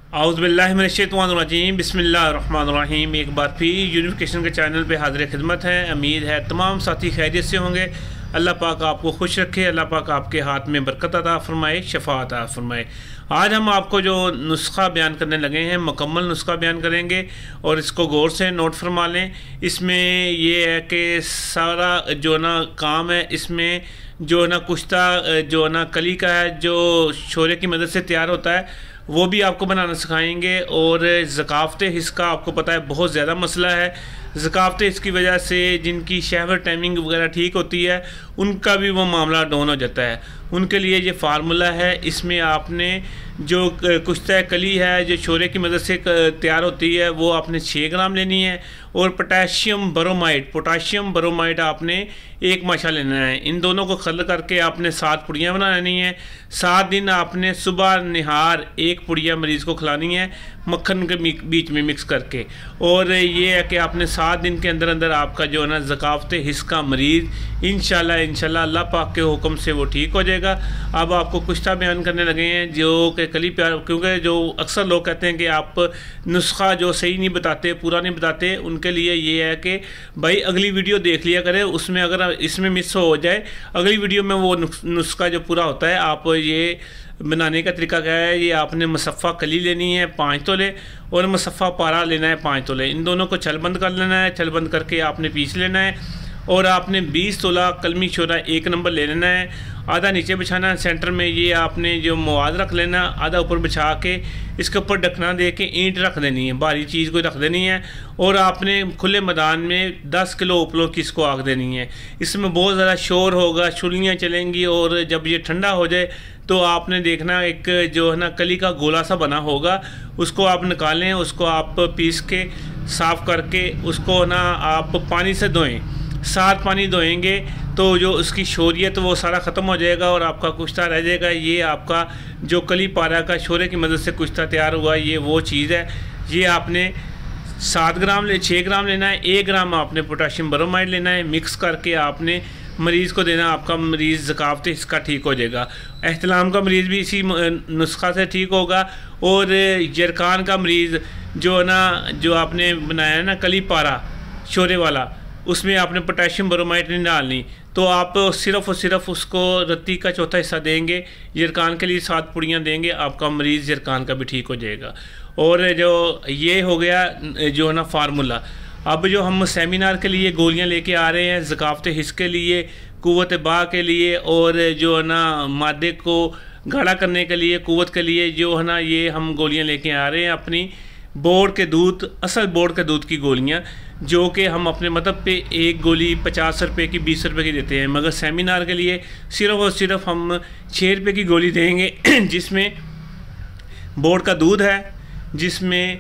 औज़ुबिल्लाहिमिनश्शैतानिर्रजीम बिस्मिल्लाहिर्रहमानिर्रहीम। एक बार फिर यूनिफिकेशन के चैनल पे हाज़िर खिदमत है। उम्मीद है तमाम साथी खैरियत से होंगे। अल्लाह पाक आपको खुश रखे, अल्लाह पाक आपके हाथ में बरकत अता फरमाए, शफा अता फरमाए। आज हम आपको जो नुस्खा बयान करने लगे हैं, मुकम्मल नुस्खा बयान करेंगे और इसको गौर से नोट फरमा लें। इसमें ये है कि सारा जो ना काम है, इसमें जो ना कुश्ता जो ना कली का है, जो शोरे की मदद से तैयार होता है, वो भी आपको बनाना सिखाएंगे। और ज़काफ़त हिस्स का आपको पता है बहुत ज़्यादा मसला है। ज़काफ़त हिस्स की वजह से जिनकी शहवत टाइमिंग वगैरह ठीक होती है, उनका भी वो मामला डाउन हो जाता है। उनके लिए ये फार्मूला है। इसमें आपने जो कुश्ता कली है, जो शोरे की मदद से तैयार होती है, वो आपने 6 ग्राम लेनी है। और पोटाशियम बरोमाइड आपने 1 माशा लेना है। इन दोनों को खल करके आपने 7 पुड़ियाँ बनानी है। 7 दिन आपने सुबह निहार 1 पुड़िया मरीज़ को खिलानी है, मक्खन के बीच में मिक्स करके। और ये है कि आपने 7 दिन के अंदर अंदर आपका जो है ना ज़काफ़त हिस्स का मरीज़ इंशाल्लाह अल्लाह पाक के हुक्म से वो ठीक हो जाएगा। अब आपको कुश्ता बयान करने लगे हैं जो कि कली प्यार, क्योंकि जो अक्सर लोग कहते हैं कि आप नुस्खा जो सही नहीं बताते, पूरा नहीं बताते, उनके लिए ये है कि भाई अगली वीडियो देख लिया करें। उसमें अगर इसमें मिस हो जाए, अगली वीडियो में वो नुस्खा जो पूरा होता है। आप ये बनाने का तरीका क्या है, ये आपने मुसफ़ा कली लेनी है 5 तोले और मुसफ़ा पारा लेना है 5 तोले। इन दोनों को छलबंद कर लेना है। छलबंद करके आपने पीस लेना है। और आपने 20 तोला कलमी शोरा 1 नंबर ले लेना है। आधा नीचे बिछाना है, सेंटर में ये आपने जो मवाद रख लेना, आधा ऊपर बिछा के इसके ऊपर ढकना दे के ईंट रख देनी है, भारी चीज़ को रख देनी है। और आपने खुले मैदान में 10 किलो उपलों की इसको आग देनी है। इसमें बहुत ज़्यादा शोर होगा, छुलियाँ चलेंगी। और जब ये ठंडा हो जाए तो आपने देखना एक जो है ना कली का गोला सा बना होगा, उसको आप निकालें। उसको आप पीस के साफ़ करके उसको ना आप पानी से धोएं। 7 पानी धोएंगे तो जो उसकी शोरियत वो सारा ख़त्म हो जाएगा और आपका कुश्ता रह जाएगा। ये आपका जो कली पारा का शोरे की मदद से कुश्ता तैयार हुआ, ये वो चीज़ है। ये आपने 6 ग्राम लेना है। 1 ग्राम आपने पोटाशियम बरोमाइड लेना है। मिक्स करके आपने मरीज़ को देना। आपका मरीज़ ज़काफ़त इसका ठीक हो जाएगा। एहतलाम का मरीज़ भी इसी नुस्खा से ठीक होगा। और जरकान का मरीज़ जो ना जो आपने बनाया है ना कली पारा शोरे वाला, उसमें आपने पोटाशियम बरोमाइड नहीं डालनी, तो आप सिर्फ़ और सिर्फ उसको रत्ती का चौथा हिस्सा देंगे। जरकान के लिए 7 पुड़ियाँ देंगे, आपका मरीज़ जरकान का भी ठीक हो जाएगा। और जो ये हो गया जो है ना फार्मूला। अब जो हम सेमिनार के लिए गोलियां लेके आ रहे हैं, ज़काफ़त हिस्स के लिए, क़ुव्वत बा के लिए, और जो है ना मादे को गाढ़ा करने के लिए, क़ुव्वत के लिए, जो है ना ये हम गोलियां लेके आ रहे हैं अपनी बोर्ड के दूध, असल बोर्ड के दूध की गोलियां, जो कि हम अपने मतलब पे एक गोली 50 रुपये की, 20 रुपये की देते हैं। मगर सेमिनार के लिए सिर्फ़ और सिर्फ हम 6 रुपये की गोली देंगे, जिसमें बोर्ड का दूध है, जिसमें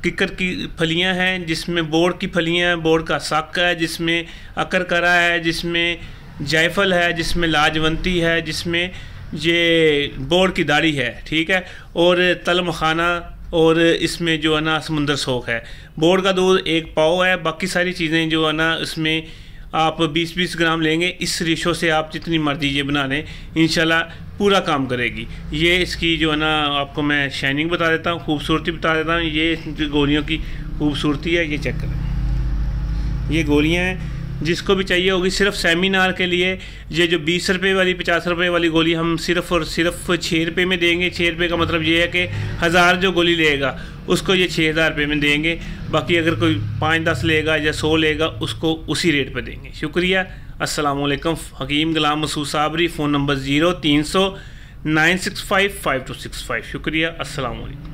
किकर की फलियां हैं, जिसमें बोर्ड की फलियां हैं, बोर्ड का साक है, जिसमें अकरकरा है, जिसमें जायफल है, जिसमें लाजवंती है, जिसमें ये बोर्ड की दाढ़ी है, ठीक है, और तल मखाना, और इसमें जो है ना समुंदर सोख है। बोर्ड का दूध 1 पाव है। बाकी सारी चीज़ें जो है ना इसमें आप 20-20 ग्राम लेंगे। इस रेशो से आप जितनी मर्जी ये बना लें, इंशाल्लाह पूरा काम करेगी। ये इसकी जो है ना आपको मैं शाइनिंग बता देता हूँ, खूबसूरती बता देता हूँ। ये गोलियों की खूबसूरती है, ये चेक करें। ये गोलियाँ हैं, जिसको भी चाहिए होगी। सिर्फ सेमिनार के लिए ये जो 20 रुपये वाली, 50 रुपये वाली गोली हम सिर्फ और सिर्फ 6 रुपये में देंगे। 6 रुपये का मतलब ये है कि 1000 जो गोली लेगा उसको ये 6000 रुपये में देंगे। बाकी अगर कोई 5-10 लेगा या 100 लेगा, उसको उसी रेट पर देंगे। शुक्रिया। अस्सलाम वालेकुम। हकीम गुलाम मसूद साबरी। Phone number 0300 965 5265। शुक्रिया। अस्सलाम वालेकुम।